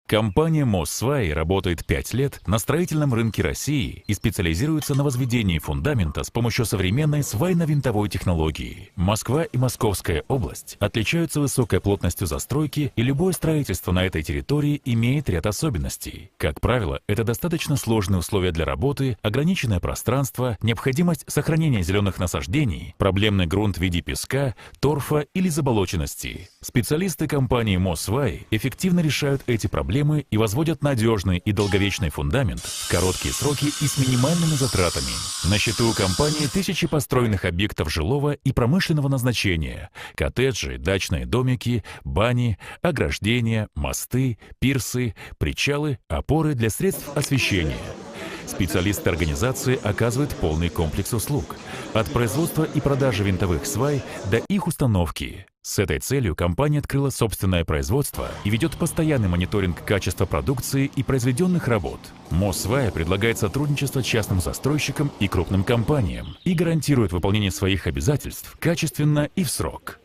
Компания «Моссваи» работает 5 лет на строительном рынке России и специализируется на возведении фундамента с помощью современной свайно-винтовой технологии. Москва и Московская область отличаются высокой плотностью застройки, и любое строительство на этой территории имеет ряд особенностей. Как правило, это достаточно сложные условия для работы, ограниченное пространство, необходимость сохранения зеленых насаждений, проблемный грунт в виде песка, торфа или заболоченности. Специалисты компании «Моссваи» эффективно решают эти проблемы и возводят надежный и долговечный фундамент в короткие сроки и с минимальными затратами. На счету у компании тысячи построенных объектов жилого и промышленного назначения: коттеджи, дачные домики, бани, ограждения, мосты, пирсы, причалы, опоры для средств освещения. Специалисты организации оказывают полный комплекс услуг, от производства и продажи винтовых свай до их установки. С этой целью компания открыла собственное производство и ведет постоянный мониторинг качества продукции и произведенных работ. «Моссваи» предлагает сотрудничество частным застройщикам и крупным компаниям и гарантирует выполнение своих обязательств качественно и в срок.